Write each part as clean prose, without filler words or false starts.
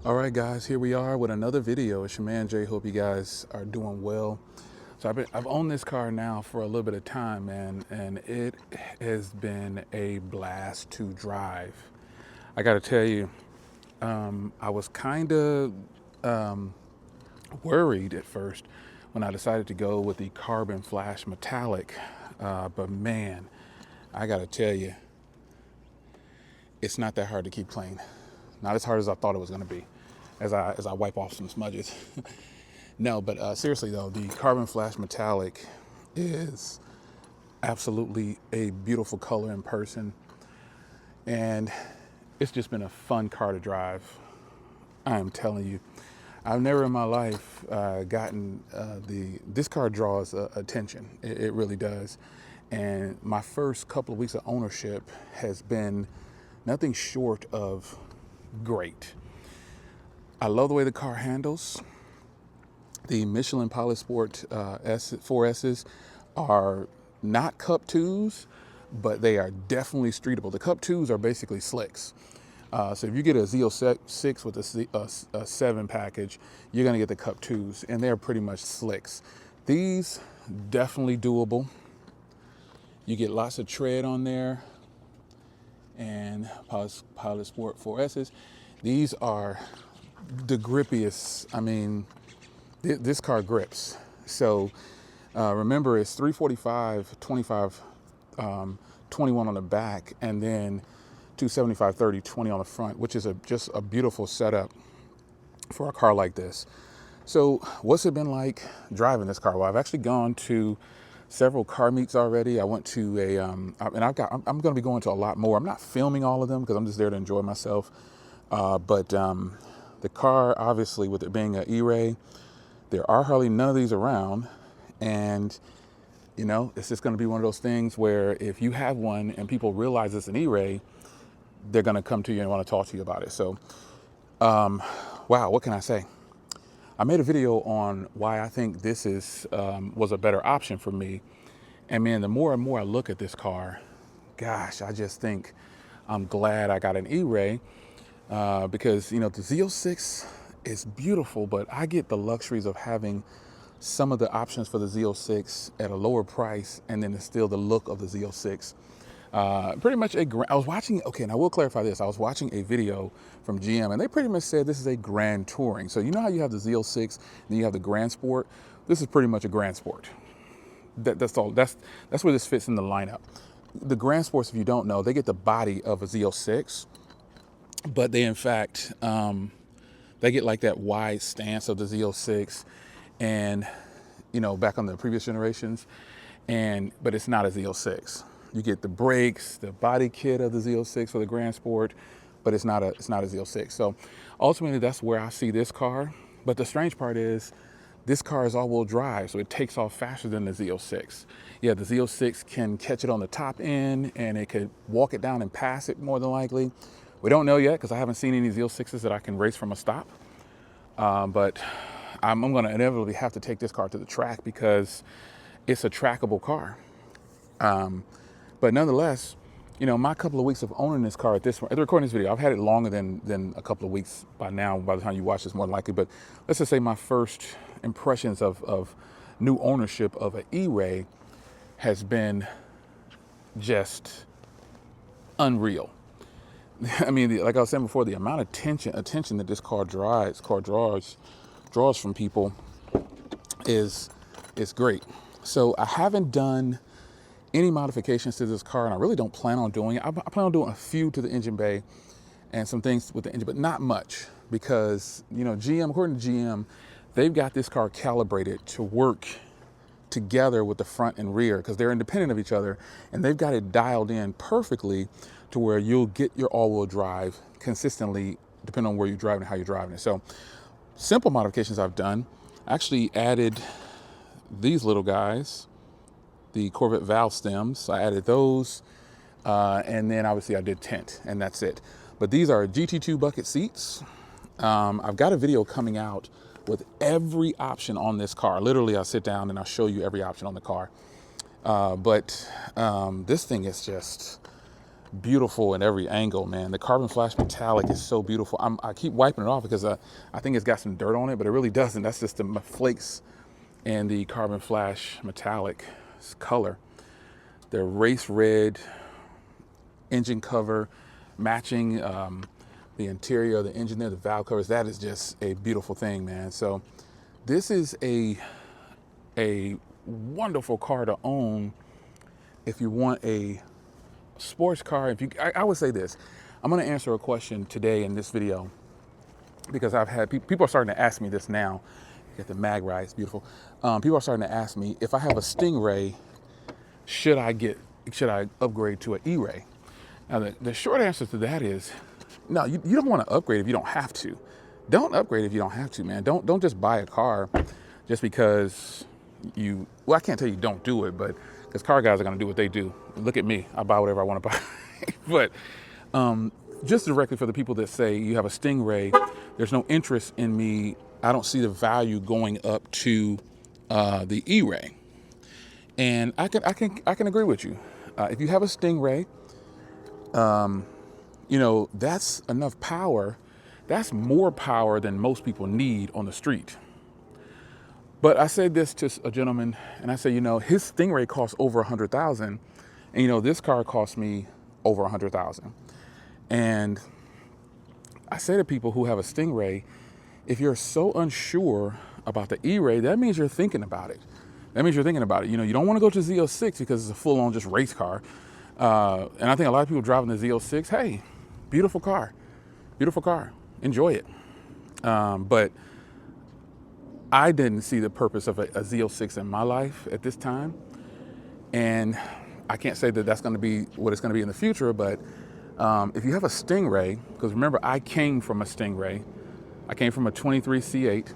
All right, guys, here we are with another video. It's your man Jay. Hope you guys are doing well. So I've owned this car now for a little bit of time, man, and it has been a blast to drive. I got to tell you, I was kind of worried at first when I decided to go with the carbon flash metallic, but man, I got to tell you, it's not that hard to keep clean. Not as hard as I thought it was going to be, as I wipe off some smudges. No, but seriously though, the carbon flash metallic is absolutely a beautiful color in person, and it's just been a fun car to drive. I am telling you, I've never in my life gotten this car draws attention. It really does. And my first couple of weeks of ownership has been nothing short of great. I love the way the car handles. The Michelin Pilot Sport 4S's are not Cup 2s, but they are definitely streetable. The Cup 2s are basically slicks. So if you get a Z06 with a 7 package, you're gonna get the Cup 2s, and they're pretty much slicks. These, definitely doable. You get lots of tread on there, and Pilot Sport 4S's. These are the grippiest. I mean, this car grips. So remember, it's 345, 25, 21 on the back, and then 275, 30, 20 on the front, which is just a beautiful setup for a car like this. So what's it been like driving this car? Well, I've actually gone to several car meets already. I went to and I'm going to be going to a lot more. I'm not filming all of them because I'm just there to enjoy myself. But the car, obviously, with it being an E-Ray, there are hardly none of these around. And, you know, it's just going to be one of those things where if you have one and people realize it's an E-Ray, they're going to come to you and want to talk to you about it. So, wow, what can I say? I made a video on why I think this was a better option for me. And man, the more and more I look at this car, gosh, I just think I'm glad I got an E-Ray because, you know, the Z06 is beautiful, but I get the luxuries of having some of the options for the Z06 at a lower price, and then it's still the look of the Z06. Pretty much I was watching, okay, and I will clarify this. I was watching a video from GM, and they pretty much said this is a Grand Touring. So you know how you have the Z06, then you have the Grand Sport? This is pretty much a Grand Sport. That's all. That's where this fits in the lineup. The Grand Sports, if you don't know, they get the body of a Z06, but they in fact, they get like that wide stance of the Z06, and you know, back on the previous generations, but it's not a Z06. You get the brakes, the body kit of the Z06 for the Grand Sport, but it's not a Z06. So ultimately, that's where I see this car. But the strange part is, this car is all-wheel drive, so it takes off faster than the Z06. Yeah, the Z06 can catch it on the top end, and it could walk it down and pass it more than likely. We don't know yet because I haven't seen any Z06s that I can race from a stop. But I'm going to inevitably have to take this car to the track because it's a trackable car. But nonetheless, you know, my couple of weeks of owning this car at the recording this video, I've had it longer than a couple of weeks by now, by the time you watch this, more than likely. But let's just say my first impressions of new ownership of an E-Ray has been just unreal. I mean, like I was saying before, the amount of attention that this car draws from people is great. So I haven't done any modifications to this car, and I really don't plan on doing it. I plan on doing a few to the engine bay and some things with the engine, but not much, because, you know, according to GM, they've got this car calibrated to work together with the front and rear because they're independent of each other, and they've got it dialed in perfectly to where you'll get your all-wheel drive consistently depending on where you're driving and how you're driving it. So simple modifications I've done, I actually added these little guys, the Corvette valve stems. I added those, and then obviously I did tint, and that's it. But these are GT2 bucket seats. I've got a video coming out with every option on this car. Literally, I'll sit down and I'll show you every option on the car. But this thing is just beautiful in every angle, man. The carbon flash metallic is so beautiful. I keep wiping it off because I think it's got some dirt on it, but it really doesn't. That's just the flakes and the carbon flash metallic color. The race red engine cover matching the interior of the engine there, the valve covers. That is just a beautiful thing, man. So this is a wonderful car to own if you want a sports car. If you, I would say this. I'm going to answer a question today in this video because I've had people are starting to ask me this now. You got the mag ride, it's beautiful. People are starting to ask me if I have a Stingray, should I upgrade to an E-Ray? Now the short answer to that is no. You don't want to upgrade if you don't have to. Don't upgrade if you don't have to, man. Don't just buy a car just because well, I can't tell you don't do it, but because car guys are going to do what they do. Look at me, I buy whatever I want to buy. But just directly for the people that say you have a Stingray, there's no interest in me. I don't see the value going up to the E-Ray, and I can agree with you. If you have a Stingray, you know, that's enough power. That's more power than most people need on the street. But I said this to a gentleman, and I said, you know, his Stingray costs over $100,000, and you know, this car cost me over $100,000. And I say to people who have a Stingray, if you're so unsure about the E-Ray, that means you're thinking about it. That means you're thinking about it. You know, you don't want to go to Z06 because it's a full-on just race car. And I think a lot of people driving the Z06, hey, beautiful car, enjoy it. But I didn't see the purpose of a Z06 in my life at this time. And I can't say that that's going to be what it's going to be in the future, but if you have a Stingray, because remember, I came from a Stingray. I came from a 23 C8.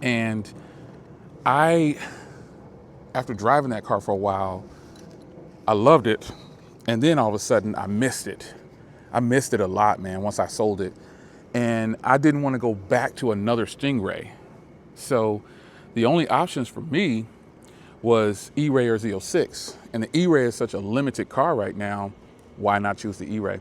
And after driving that car for a while, I loved it. And then all of a sudden, I missed it. I missed it a lot, man, once I sold it. And I didn't want to go back to another Stingray. So the only options for me was E-Ray or Z06. And the E-Ray is such a limited car right now. Why not choose the E-Ray?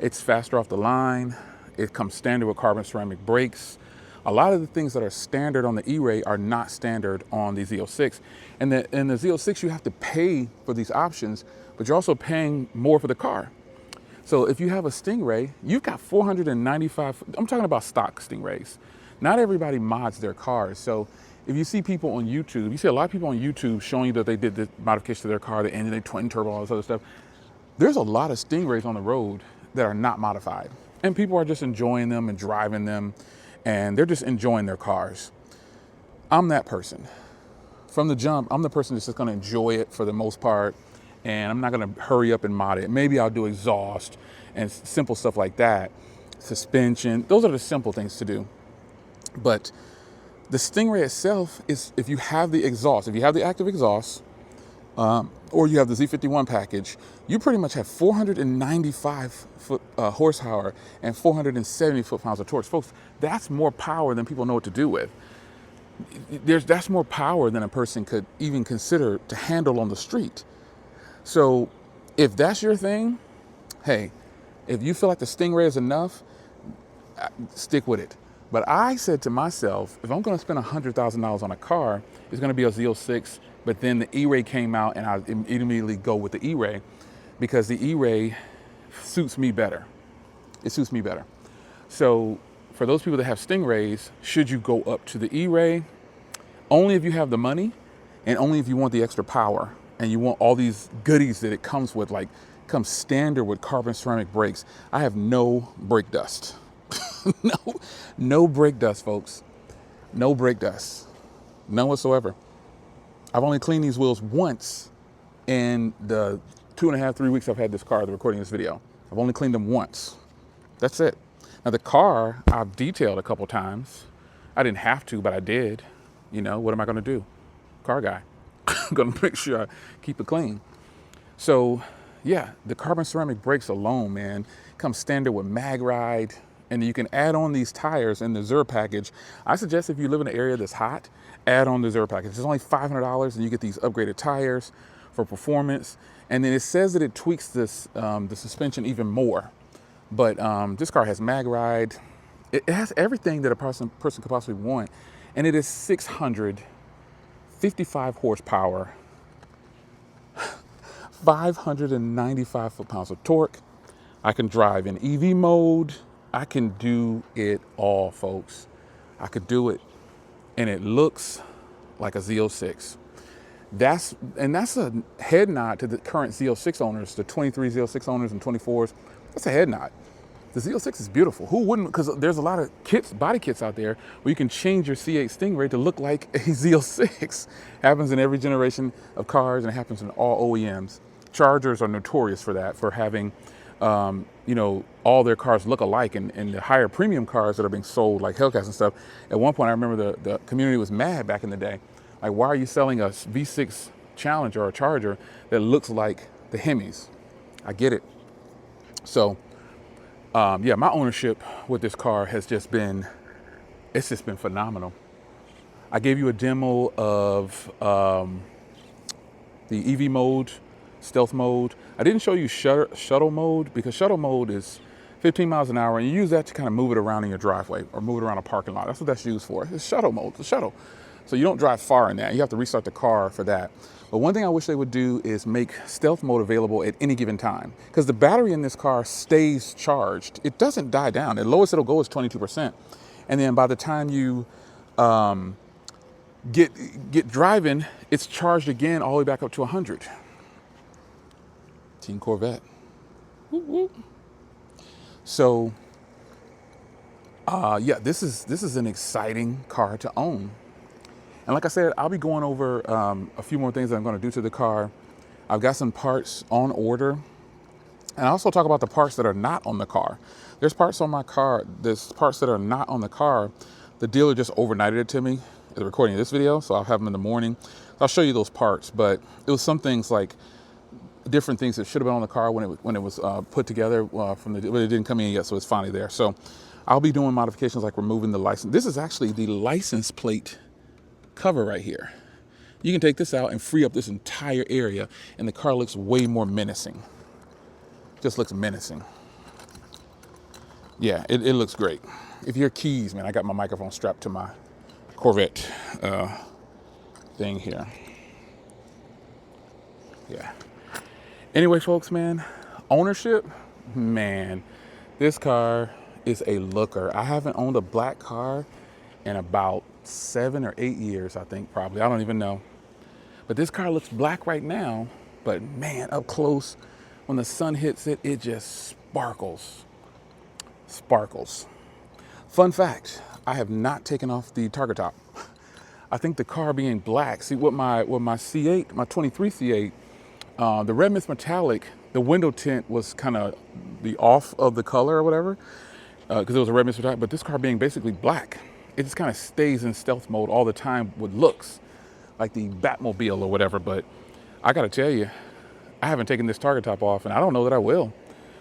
It's faster off the line. It comes standard with carbon ceramic brakes. A lot of the things that are standard on the E-Ray are not standard on the Z06. And in the Z06, you have to pay for these options, but you're also paying more for the car. So if you have a Stingray, you've got 495, I'm talking about stock Stingrays. Not everybody mods their cars. So if you see people on YouTube, you see a lot of people on YouTube showing you that they did the modification to their car, the engine, they twin turbo, all this other stuff. There's a lot of Stingrays on the road that are not modified. And people are just enjoying them and driving them, and they're just enjoying their cars. I'm that person. From the jump, I'm the person that's just gonna enjoy it for the most part, and I'm not gonna hurry up and mod it. Maybe I'll do exhaust and simple stuff like that. Suspension, those are the simple things to do. But the Stingray itself is, if you have the exhaust, if you have the active exhaust, or you have the Z51 package, you pretty much have 495 horsepower and 470 foot-pounds of torque. Folks, that's more power than people know what to do with. That's more power than a person could even consider to handle on the street. So if that's your thing, hey, if you feel like the Stingray is enough, stick with it. But I said to myself, if I'm going to spend $100,000 on a car, it's going to be a Z06. But then the E-Ray came out, and I immediately go with the E-Ray because the E-Ray suits me better. It suits me better. So for those people that have Stingrays, should you go up to the E-Ray? Only if you have the money, and only if you want the extra power and you want all these goodies that it comes with, like comes standard with carbon ceramic brakes. I have no brake dust. No brake dust, folks. No brake dust. None whatsoever. I've only cleaned these wheels once in the 2.5, 3 weeks I've had this car, the recording this video. I've only cleaned them once. That's it. Now the car I've detailed a couple times. I didn't have to, but I did. You know, what am I gonna do? Car guy. I'm gonna make sure I keep it clean. So yeah, the carbon ceramic brakes alone, man, comes standard with mag ride. And you can add on these tires in the Zur package. I suggest if you live in an area that's hot, add on the Zur package. It's only $500 and you get these upgraded tires for performance. And then it says that it tweaks this the suspension even more. But this car has mag ride. It has everything that a person could possibly want. And it is 655 horsepower, 595 foot-pounds of torque. I can drive in EV mode. I can do it all, folks. I could do it. And it looks like a Z06. That's a head nod to the current Z06 owners, the 23 Z06 owners and 24s. That's a head nod. The Z06 is beautiful. Who wouldn't? Because there's a lot of kits, body kits out there where you can change your C8 Stingray to look like a Z06. Happens in every generation of cars, and it happens in all OEMs. Chargers are notorious for that, for having, you know, all their cars look alike, and the higher premium cars that are being sold, like Hellcats and stuff. At one point, I remember the community was mad back in the day. Like, why are you selling a V6 Challenger or a Charger that looks like the Hemis? I get it. So, yeah, my ownership with this car has just been, it's just been phenomenal. I gave you a demo of the EV mode, stealth mode. I didn't show you shuttle mode, because shuttle mode is 15 miles an hour, and you use that to kind of move it around in your driveway or move it around a parking lot. That's what that's used for. It's shuttle mode, it's a shuttle. So you don't drive far in that. You have to restart the car for that. But one thing I wish they would do is make stealth mode available at any given time, because the battery in this car stays charged. It doesn't die down. The lowest it'll go is 22%. And then by the time you get driving, it's charged again all the way back up to 100. Team Corvette. Woo woo. So, yeah, this is an exciting car to own. And like I said, I'll be going over a few more things that I'm going to do to the car. I've got some parts on order. And I also talk about the parts that are not on the car. There's parts on my car, there's parts that are not on the car. The dealer just overnighted it to me at the recording of this video, so I'll have them in the morning. I'll show you those parts, but it was some things like different things that should have been on the car when it was put together but it didn't come in yet, so it's finally there. So I'll be doing modifications like removing the license. This is actually the license plate cover right here. You can take this out and free up this entire area, and the car looks way more menacing. Just looks menacing. Yeah, it looks great. If your keys, man, I got my microphone strapped to my Corvette thing here. Yeah. Anyway, folks, man, ownership, man, this car is a looker. I haven't owned a black car in about 7 or 8 years, I think, probably. I don't even know. But this car looks black right now, but man, up close, when the sun hits it, it just sparkles. Sparkles. Fun fact, I have not taken off the target top. I think the car being black, see with my C8, my 23 C8, the red mist metallic, the window tint was kind of the off of the color or whatever, because it was a red mist metallic, but this car being basically black, it just kind of stays in stealth mode all the time with looks like the Batmobile or whatever. But I gotta tell you, I haven't taken this target top off, and I don't know that I will.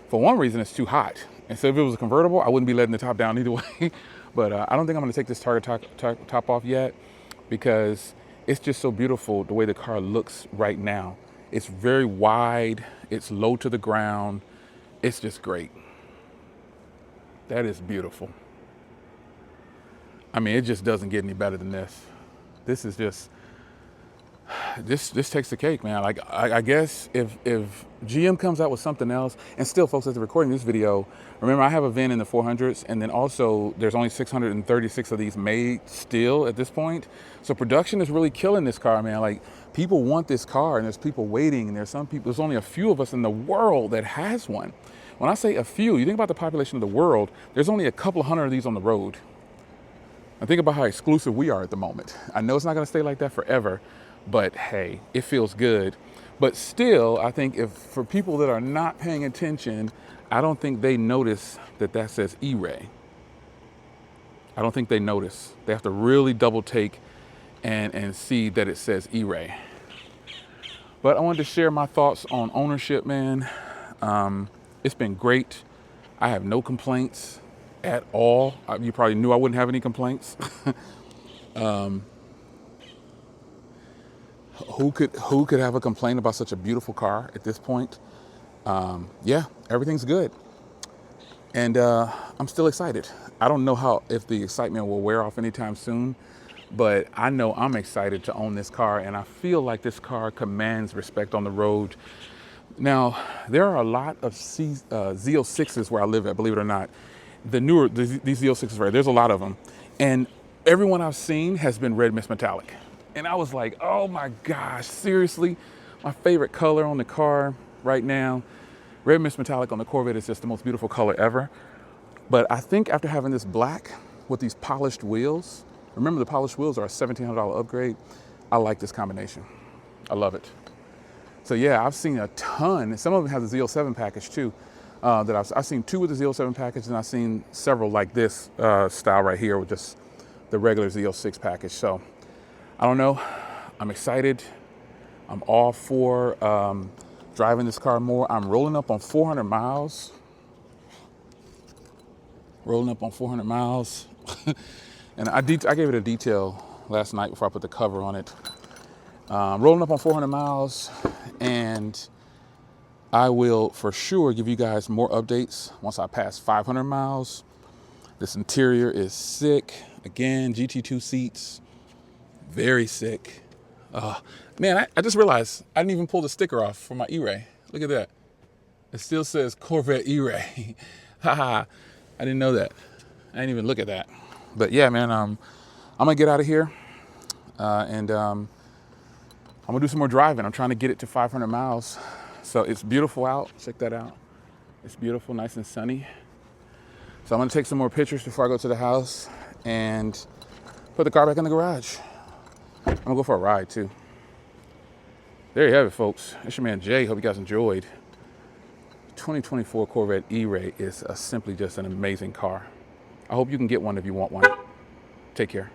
For one reason, it's too hot. And so if it was a convertible, I wouldn't be letting the top down either way. But I don't think I'm gonna take this target top off yet, because it's just so beautiful the way the car looks right now. It's very wide, it's low to the ground. It's just great. That is beautiful. I mean, it just doesn't get any better than this. This is just, this takes the cake, man. Like, I guess if GM comes out with something else, and still, folks, as they're recording this video, remember I have a VIN in the 400s, and then also there's only 636 of these made still at this point. So production is really killing this car, man. Like, people want this car, and there's people waiting, and there's only a few of us in the world that has one. When I say a few, you think about the population of the world, there's only a couple hundred of these on the road. And think about how exclusive we are at the moment. I know it's not gonna stay like that forever, but hey, it feels good. But still, I think for people that are not paying attention, I don't think they notice that says E-Ray. I don't think they notice. They have to really double take and see that it says E-Ray. But I wanted to share my thoughts on ownership, man. It's been great. I have no complaints at all. You probably knew I wouldn't have any complaints. who could have a complaint about such a beautiful car at this point? Yeah, everything's good. And I'm still excited. I don't know if the excitement will wear off anytime soon, but I know I'm excited to own this car, and I feel like this car commands respect on the road. Now, there are a lot of Z06s where I live at, believe it or not. These Z06s, right, there's a lot of them. And everyone I've seen has been red mist metallic. And I was like, oh my gosh, seriously? My favorite color on the car right now, red mist metallic on the Corvette, is just the most beautiful color ever. But I think after having this black with these polished wheels, remember the polished wheels are a $1,700 upgrade, I like this combination. I love it. So yeah, I've seen a ton. Some of them have the Z07 package too. That I've seen 2 with the Z07 package, and I've seen several like this style right here with just the regular Z06 package. So I don't know. I'm excited. I'm all for driving this car more. I'm rolling up on 400 miles. Rolling up on 400 miles. And I gave it a detail last night before I put the cover on it. Rolling up on 400 miles, and I will for sure give you guys more updates once I pass 500 miles. This interior is sick. Again, GT2 seats, very sick. Man, I just realized I didn't even pull the sticker off for my E-Ray. Look at that. It still says Corvette E-Ray. Haha, I didn't know that. I didn't even look at that. But yeah, man, I'm gonna get out of here, and I'm gonna do some more driving. I'm trying to get it to 500 miles. So it's beautiful out. Check that out. It's beautiful, nice and sunny. So I'm gonna take some more pictures before I go to the house and put the car back in the garage. I'm gonna go for a ride too. There you have it, folks. It's your man Jay. Hope you guys enjoyed. 2024 Corvette E-Ray is simply just an amazing car. I hope you can get one if you want one. Take care.